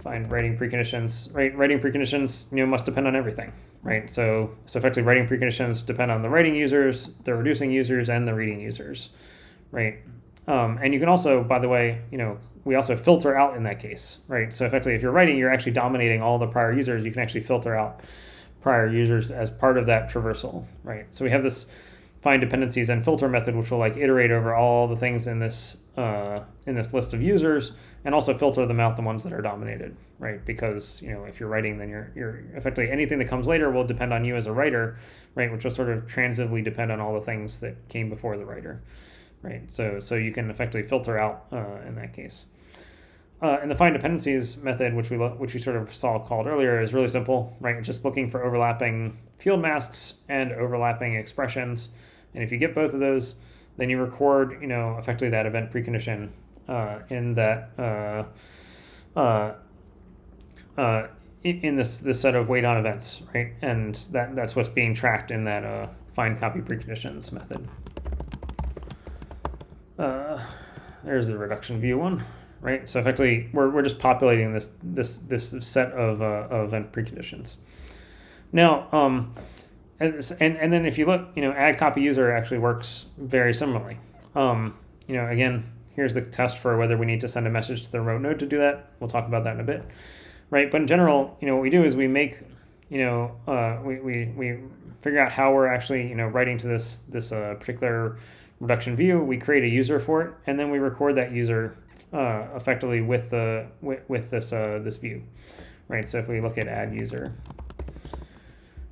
writing preconditions, right? Writing preconditions, must depend on everything, right? So effectively writing preconditions depend on the writing users, the reducing users, and the reading users, right? And you can also, by the way, we also filter out in that case, right? So effectively, if you're writing, you're actually dominating all the prior users. You can actually filter out prior users as part of that traversal, right? So we have this find dependencies and filter method, which will iterate over all the things in this list of users, and also filter them out, the ones that are dominated, right? Because if you're writing, then you're effectively anything that comes later will depend on you as a writer, right? Which will sort of transitively depend on all the things that came before the writer, right? So you can effectively filter out in that case. And the find dependencies method, which we sort of saw called earlier, is really simple, right? It's just looking for overlapping field masks and overlapping expressions. And if you get both of those, then you record, effectively that event precondition in that in this set of wait on events, right? And that's what's being tracked in that find copy preconditions method. There's the reduction view one, right? So effectively, we're just populating this set of event preconditions. Now, and then if you look, add copy user actually works very similarly. Again, here's the test for whether we need to send a message to the remote node to do that. We'll talk about that in a bit, right? But in general, what we do is we make, we figure out how we're actually, writing to this particular reduction view. We create a user for it, and then we record that user effectively with this view, right? So if we look at add user,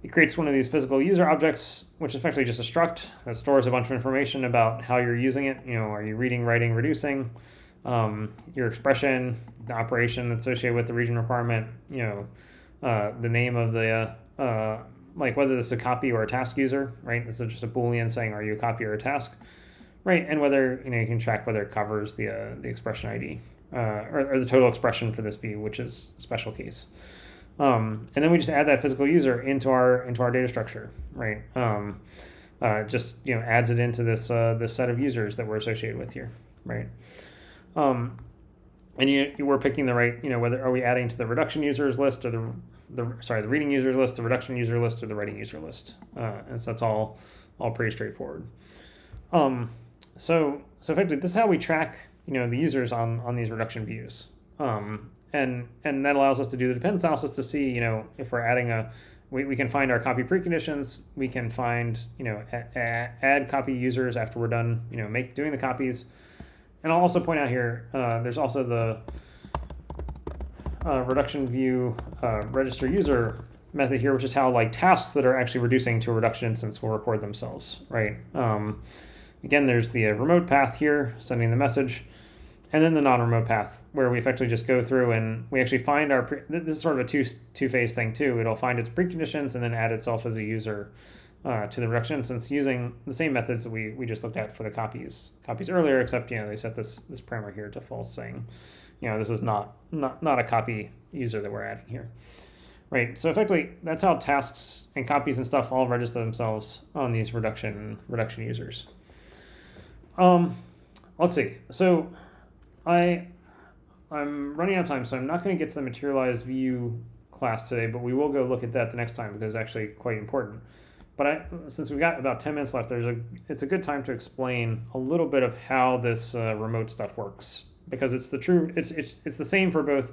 it creates one of these physical user objects, which is effectively just a struct that stores a bunch of information about how you're using it. Are you reading, writing, reducing, your expression, the operation associated with the region requirement, the name of the, whether this is a copy or a task user, right? This is just a Boolean saying, are you a copy or a task, right? And whether you can track whether it covers the expression ID or the total expression for this view, which is a special case. And then we just add that physical user into our data structure, right? Just adds it into this this set of users that we're associated with here, right? And we're picking the right, whether are we adding to the reduction users list or the reading users list, the reduction user list, or the writing user list, and so that's all pretty straightforward. So effectively, this is how we track the users on these reduction views, and that allows us to do the dependence analysis to see if we're adding we can find our copy preconditions, we can find add copy users after we're done doing the copies. And I'll also point out here, there's also the reduction view register user method here, which is how tasks that are actually reducing to a reduction instance will record themselves, right? Again, there's the remote path here, sending the message, and then the non-remote path, where we effectively just go through and we actually find this is sort of a two-phase thing too. It'll find its preconditions and then add itself as a user to the reduction instance using the same methods that we just looked at for the copies earlier, except they set this parameter here to false, saying this is not a copy user that we're adding here, right? So effectively, that's how tasks and copies and stuff all register themselves on these reduction users. Let's see. So I'm running out of time, so I'm not going to get to the materialized view class today, but we will go look at that the next time because it's actually quite important. But since we've got about 10 minutes left, it's a good time to explain a little bit of how this remote stuff works, because it's the same for both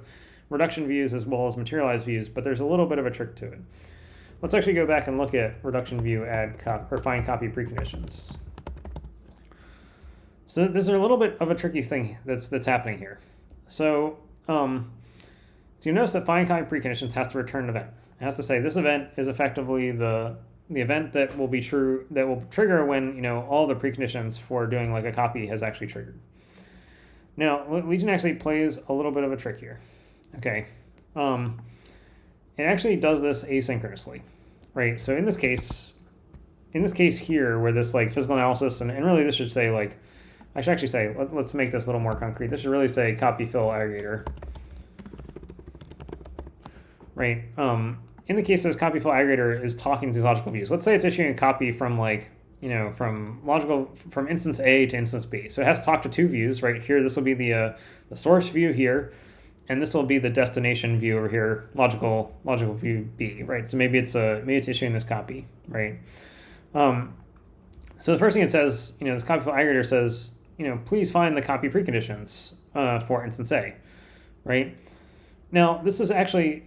reduction views as well as materialized views, but there's a little bit of a trick to it. Let's actually go back and look at reduction view find copy preconditions. So this is a little bit of a tricky thing that's happening here. So you notice that find copy preconditions has to return an event. It has to say this event is effectively the event that will be true, that will trigger when all the preconditions for doing a copy has actually triggered. Now Legion actually plays a little bit of a trick here. Okay, it actually does this asynchronously, right? So in this case here, where this physical analysis and really this should say I should actually say let's make this a little more concrete. This should really say copy fill aggregator, right? In the case of this copy fill aggregator is talking to these logical views. Let's say it's issuing a copy from from instance A to instance B. So it has to talk to two views, right? Here, this will be the source view here, and this will be the destination view over here, logical view B, right? So maybe it's issuing this copy, right? So the first thing it says, this copy fill aggregator says, please find the copy preconditions for instance A, right? Now this is actually,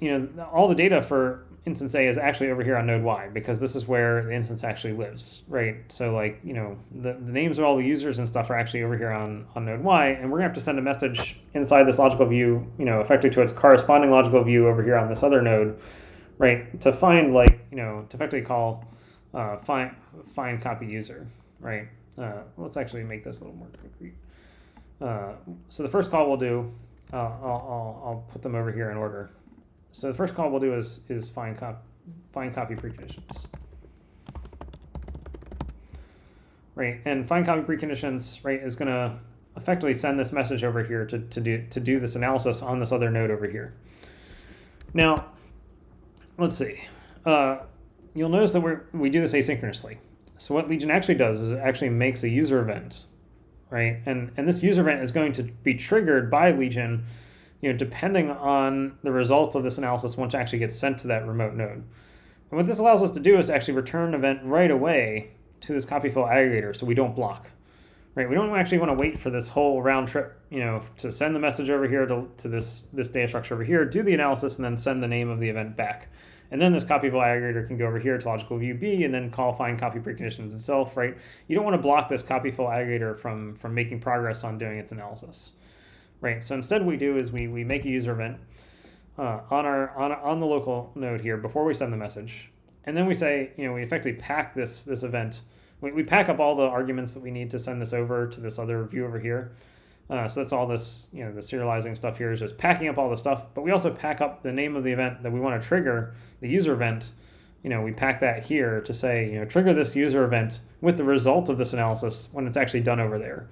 all the data for instance A is actually over here on node Y, because this is where the instance actually lives, right? So the names of all the users and stuff are actually over here on node Y, and we're gonna have to send a message inside this logical view, effectively to its corresponding logical view over here on this other node, right? To find to effectively call find copy user, right? Let's actually make this a little more concrete. So the first call we'll do, I'll put them over here in order. So the first call we'll do is find copy preconditions, right? And find copy preconditions, right, is going to effectively send this message over here to do this analysis on this other node over here. Now, let's see. You'll notice that we do this asynchronously. So what Legion actually does is it actually makes a user event, right? And this user event is going to be triggered by Legion, depending on the results of this analysis once it actually gets sent to that remote node. And what this allows us to do is to actually return an event right away to this copy fill aggregator, so we don't block, right? We don't actually want to wait for this whole round trip, to send the message over here to this data structure over here, do the analysis, and then send the name of the event back. And then this copy fill aggregator can go over here to logical view B and then call find copy preconditions itself, right? You don't want to block this copy fill aggregator from making progress on doing its analysis, right? So instead, what we do is we make a user event on the local node here before we send the message, and then we say, we effectively pack this event. We pack up all the arguments that we need to send this over to this other view over here. So that's all this, the serializing stuff here is just packing up all the stuff, but we also pack up the name of the event that we want to trigger, the user event, we pack that here to say, trigger this user event with the result of this analysis when it's actually done over there.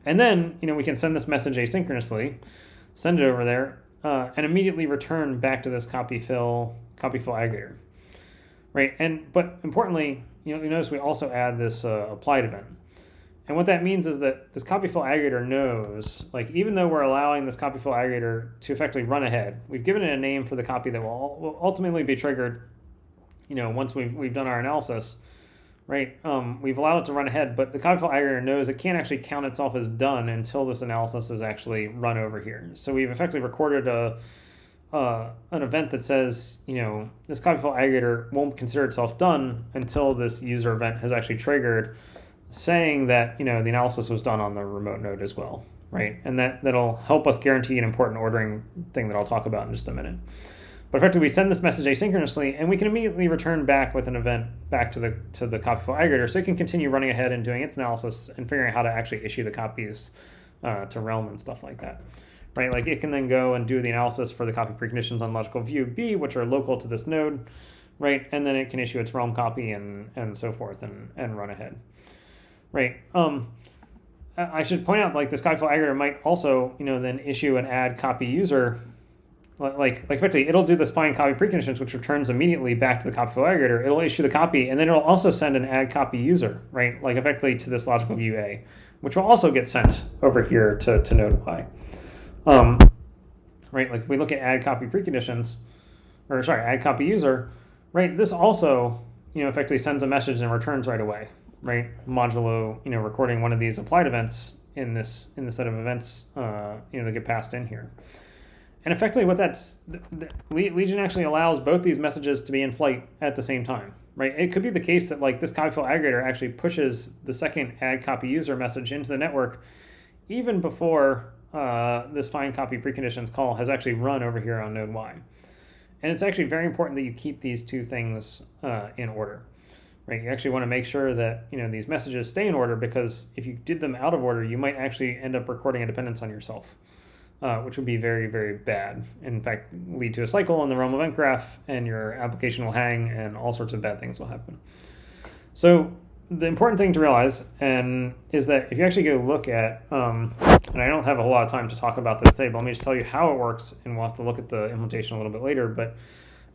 And then, we can send this message asynchronously, send it over there, and immediately return back to this copy fill aggregator, right? But importantly, you notice we also add this applied event. And what that means is that this copy fill aggregator knows, like, even though we're allowing this copy fill aggregator to effectively run ahead, we've given it a name for the copy that will ultimately be triggered, once we've done our analysis, right? We've allowed it to run ahead, but the copy fill aggregator knows it can't actually count itself as done until this analysis is actually run over here. So we've effectively recorded an event that says, this copy fill aggregator won't consider itself done until this user event has actually triggered, saying that, the analysis was done on the remote node as well, right? And that'll help us guarantee an important ordering thing that I'll talk about in just a minute. But effectively, we send this message asynchronously, and we can immediately return back with an event back to the copy fill aggregator, so it can continue running ahead and doing its analysis and figuring out how to actually issue the copies to Realm and stuff like that, right? Like, it can then go and do the analysis for the copy preconditions on logical view B, which are local to this node, right? And then it can issue its Realm copy and so forth and run ahead, right? I should point out, like, this copy fill aggregator might also, then issue an add copy user. Like effectively, it'll do this find copy preconditions, which returns immediately back to the copy fill aggregator. It'll issue the copy, and then it'll also send an add copy user, right? Like, effectively to this logical view A, which will also get sent over here to node Y. Right? Like, if we look at add copy preconditions, add copy user, right? This also, effectively sends a message and returns right away, right? Modulo, recording one of these applied events in the set of events, that get passed in here. And effectively, Legion actually allows both these messages to be in flight at the same time, right? It could be the case that, like, this copy fill aggregator actually pushes the second add copy user message into the network even before this find copy preconditions call has actually run over here on node Y. And it's actually very important that you keep these two things in order, right? You actually want to make sure that, these messages stay in order, because if you did them out of order, you might actually end up recording a dependence on yourself. Which would be very, very bad. In fact, lead to a cycle in the realm of event graph, and your application will hang, and all sorts of bad things will happen. So the important thing to realize is that if you actually go look at, and I don't have a whole lot of time to talk about this today, but let me just tell you how it works, and we'll have to look at the implementation a little bit later. But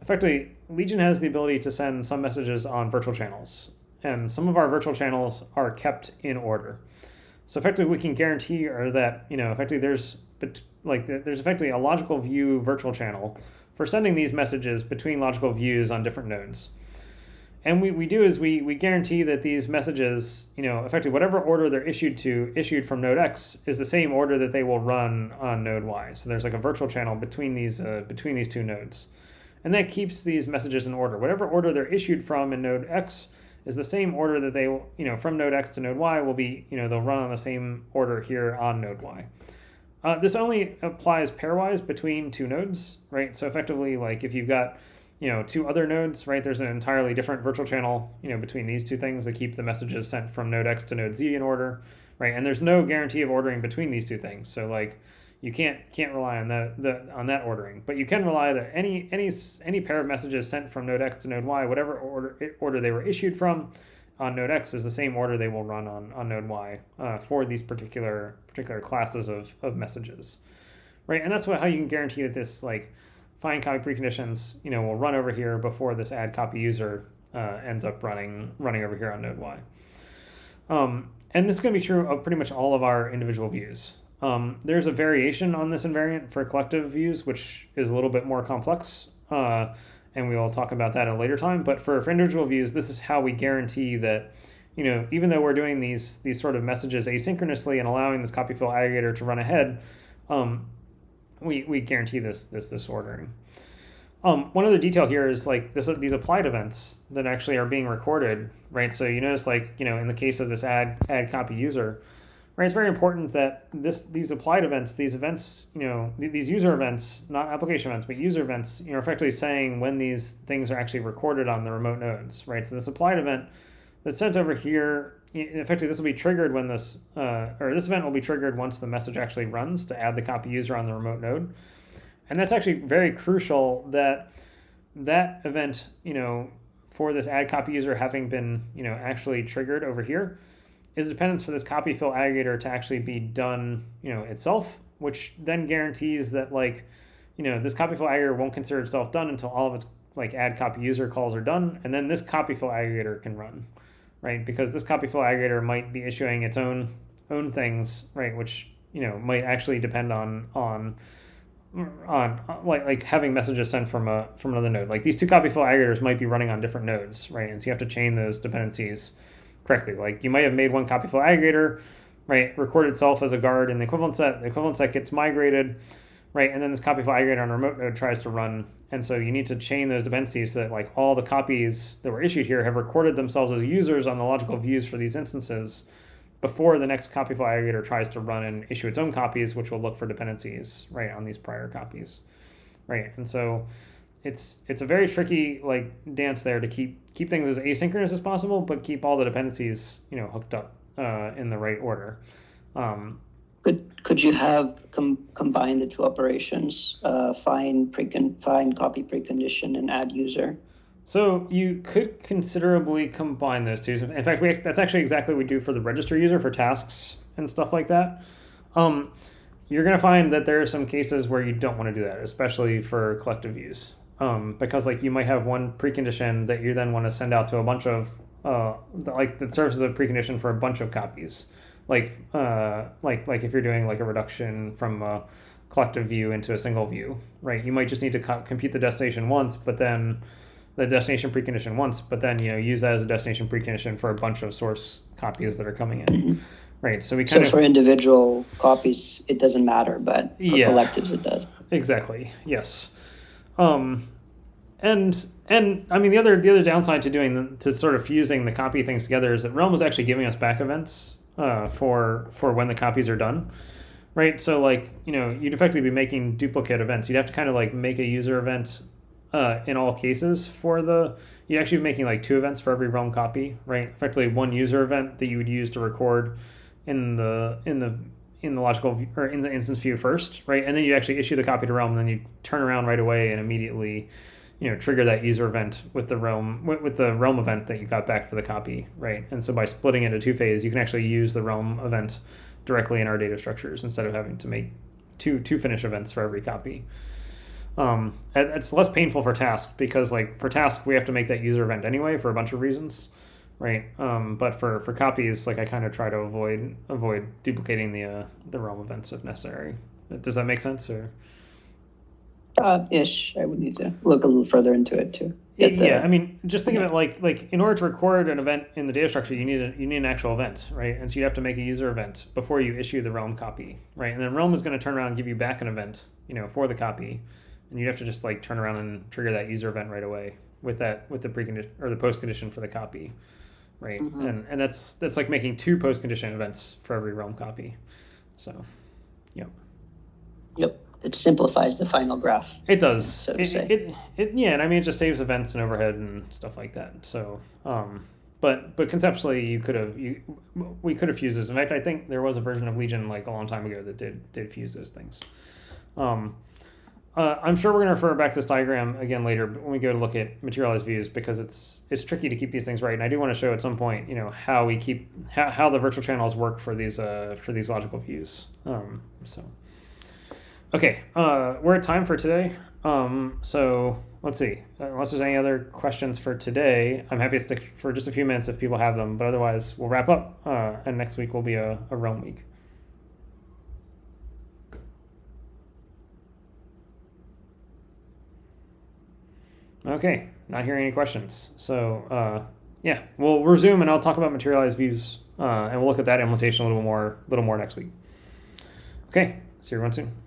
effectively, Legion has the ability to send some messages on virtual channels, and some of our virtual channels are kept in order. So effectively, we can guarantee that, effectively there's effectively a logical view virtual channel for sending these messages between logical views on different nodes. And we do is we guarantee that these messages, effectively whatever order they're issued from node X is the same order that they will run on node Y. So there's like a virtual channel between these two nodes. And that keeps these messages in order. Whatever order they're issued from in node X is the same order that they will, from node X to node Y will be, they'll run on the same order here on node Y. This only applies pairwise between two nodes, right? So effectively, like, if you've got, two other nodes, right, there's an entirely different virtual channel, between these two things that keep the messages sent from node X to node Z in order, right? And there's no guarantee of ordering between these two things. So, like, you can't rely on that ordering, but you can rely that any pair of messages sent from node X to node Y, whatever order they were issued from on node X, is the same order they will run on node Y for these particular classes of messages, right? And that's how you can guarantee that this, like, find copy preconditions, will run over here before this add copy user ends up running over here on node Y. And this is going to be true of pretty much all of our individual views. There's a variation on this invariant for collective views, which is a little bit more complex, and we will talk about that at a later time. But for individual views, this is how we guarantee that, even though we're doing these sort of messages asynchronously and allowing this copy fill aggregator to run ahead, we guarantee this ordering. One other detail here is, like, these applied events that actually are being recorded, right? So you notice, like, in the case of this add copy user, right, it's very important that these applied events, these events, these user events, not application events, but user events, are effectively saying when these things are actually recorded on the remote nodes, right? So this applied event that's sent over here, effectively this will be triggered when this event will be triggered once the message actually runs to add the copy user on the remote node. And that's actually very crucial that event, for this add copy user having been, actually triggered over here is dependence for this copy fill aggregator to actually be done, itself, which then guarantees that this copy fill aggregator won't consider itself done until all of its add copy user calls are done, and then this copy fill aggregator can run, right? Because this copy fill aggregator might be issuing its own things, right? Which might actually depend on having messages sent from another node. Like these two copy fill aggregators might be running on different nodes, right? And so you have to chain those dependencies correctly. Like you might have made one copy fill aggregator, right? Record itself as a guard in the equivalent set. The equivalent set gets migrated, right? And then this copy fill aggregator on a remote node tries to run. And so you need to chain those dependencies so that all the copies that were issued here have recorded themselves as users on the logical views for these instances before the next copy fill aggregator tries to run and issue its own copies, which will look for dependencies, right, on these prior copies, right? And so it's a very tricky dance there to keep things as asynchronous as possible, but keep all the dependencies hooked up in the right order. Could you have combine the two operations, find copy precondition and add user? So you could considerably combine those two. In fact, that's actually exactly what we do for the register user for tasks and stuff like that. You're going to find that there are some cases where you don't want to do that, especially for collective views, because you might have one precondition that you then want to send out to a bunch of that serves as a precondition for a bunch of copies. Like if you're doing a reduction from a collective view into a single view, right? You might just need to compute the destination once, but then the destination precondition once, but then use that as a destination precondition for a bunch of source copies that are coming in, mm-hmm. right? So for individual copies it doesn't matter, but for collectives it does. Exactly. Yes. And I mean the other downside to sort of fusing the copy things together is that Realm is actually giving us back events for when the copies are done, right? So you'd effectively be making duplicate events. You'd have to kind of make a user event in all cases you'd actually be making two events for every Realm copy, right? Effectively one user event that you would use to record in the logical or in the instance view first, right? And then you actually issue the copy to Realm, and then you turn around right away and immediately trigger that user event with the Realm event that you got back for the copy, right? And so by splitting it into two phases, you can actually use the Realm event directly in our data structures instead of having to make two finish events for every copy. It's less painful for task because for task we have to make that user event anyway for a bunch of reasons, right? But for copies, I kind of try to avoid duplicating the Realm events if necessary. Does that make sense? Or ish. I would need to look a little further into it too. I mean, just think of it like in order to record an event in the data structure, you need an actual event, right? And so you have to make a user event before you issue the Realm copy, right? And then Realm is going to turn around and give you back an event, for the copy. And you have to just turn around and trigger that user event right away with the precondition or the post condition for the copy, right? Mm-hmm. And that's making two post condition events for every Realm copy. So, yep. It simplifies the final graph. It does. So to say. And I mean it just saves events and overhead and stuff like that. So, but conceptually we could have fused this. In fact, I think there was a version of Legion a long time ago that did fuse those things. I'm sure we're going to refer back to this diagram again later when we go to look at materialized views because it's tricky to keep these things right. And I do want to show at some point, how we how the virtual channels work for these logical views. Okay, we're at time for today. So let's see. Unless there's any other questions for today, I'm happy to stick for just a few minutes if people have them. But otherwise, we'll wrap up. And next week will be a Realm week. Okay, not hearing any questions. So we'll resume and I'll talk about materialized views and we'll look at that implementation a little more next week. Okay, see everyone soon.